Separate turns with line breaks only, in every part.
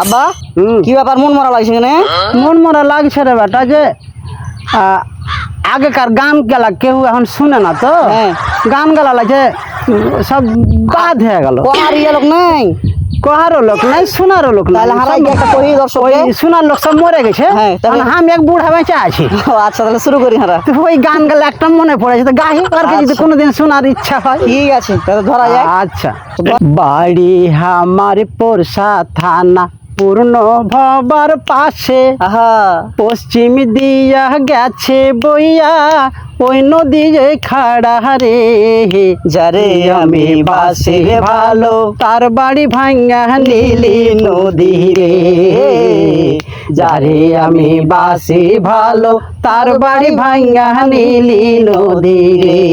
আব্বা কি ব্যাপার মন মরা লাগছে কেন?
মন মরা লাগছে রে বেটা যে আগেকার গান গেলা কেউ এখন শুনে না তো।
হ্যাঁ।
গান গেলা লাগছে সব বাদ হয়ে গেল।
আর ইয়ে লোক নাই,
কহারও লোক নাই, শোনারও লোক নাই।
তাহলে হারাই একটা করি দর্শক।
ওই শোনার লোক সব মরে গেছে।
হ্যাঁ, তাহলে-
এখন আমি এক বুড়া বেঁচে আছি।
আচ্ছা তাহলে শুরু করি হারা।
তো ওই গান গেলে একটা মনে পড়েছে, তো গাহি আর কি যদি
আচ্ছা।
কোনোদিন শোনার ইচ্ছা হয়।
ঠিক আছে তাহলে ধরা যায়।
আচ্ছা। বাড়ি আমার পোরশা থানা পূর্ণ ভবার পাশে,
আহা
পশ্চিম দিয়া গেছে বইয়া ওই নদী যে খাড়া রে,
যারে আমি বাসে ভালো
তার বাড়ি ভাঙ্গা নীলি নদী রে, যারে আমি বাসি ভালো তার বাড়ি ভাঙ্গা নীলি নদী রে।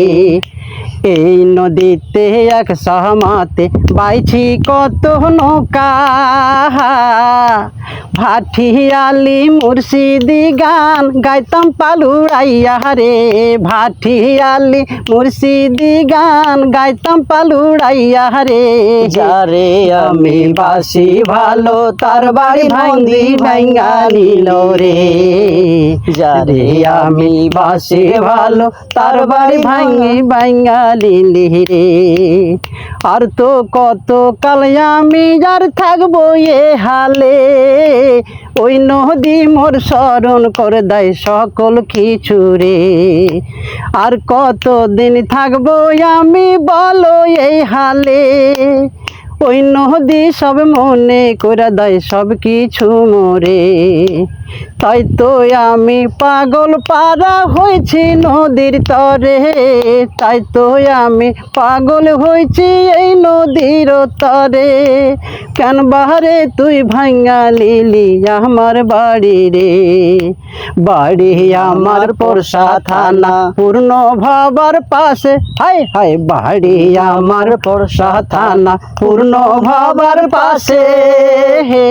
এই নদীতে এক সহমতে বাইছি কত নৌকা, ভাটিয়ালি মুর্শিদি গান গাইতাম পালুড়াইয়া রে, ভাটিয়ালি মুর্শিদি গান গাইতাম পালুড়াইয়া রে,
যারে
আমি বাসি ভালো তার বাড়ি ভাঙ্গি ভাঙ্গা নিল রে, যারে আমি বাসি ভালো তার বাড়ি ভাঙ্গি ভাঙ্গা নিলি রে। আর তো কত কাল আমি যার থাকবো এ হালে, ওই নদী মোর স্মরণ করে দেয় সকল কিছু রে। আর কত দিন থাকবো আমি বলো এই হালে, ওই নদী সব মনে করে দেয় সব কিছু মোরে। তাই তো আমি পাগল পারা হয়েছি নদীর তরে, তাই তো আমি পাগল হয়েছি এই নদীর তরে। কেন বাহারে তুই ভাঙ্গা লিলি আমার বাড়ি রে, বাড়ি আমার পোরশা থানা পূর্ণ ভবার পাশে, হায় হায় বাড়ি আমার পোরশা থানা পূর্ণ ভবার পাশে। হে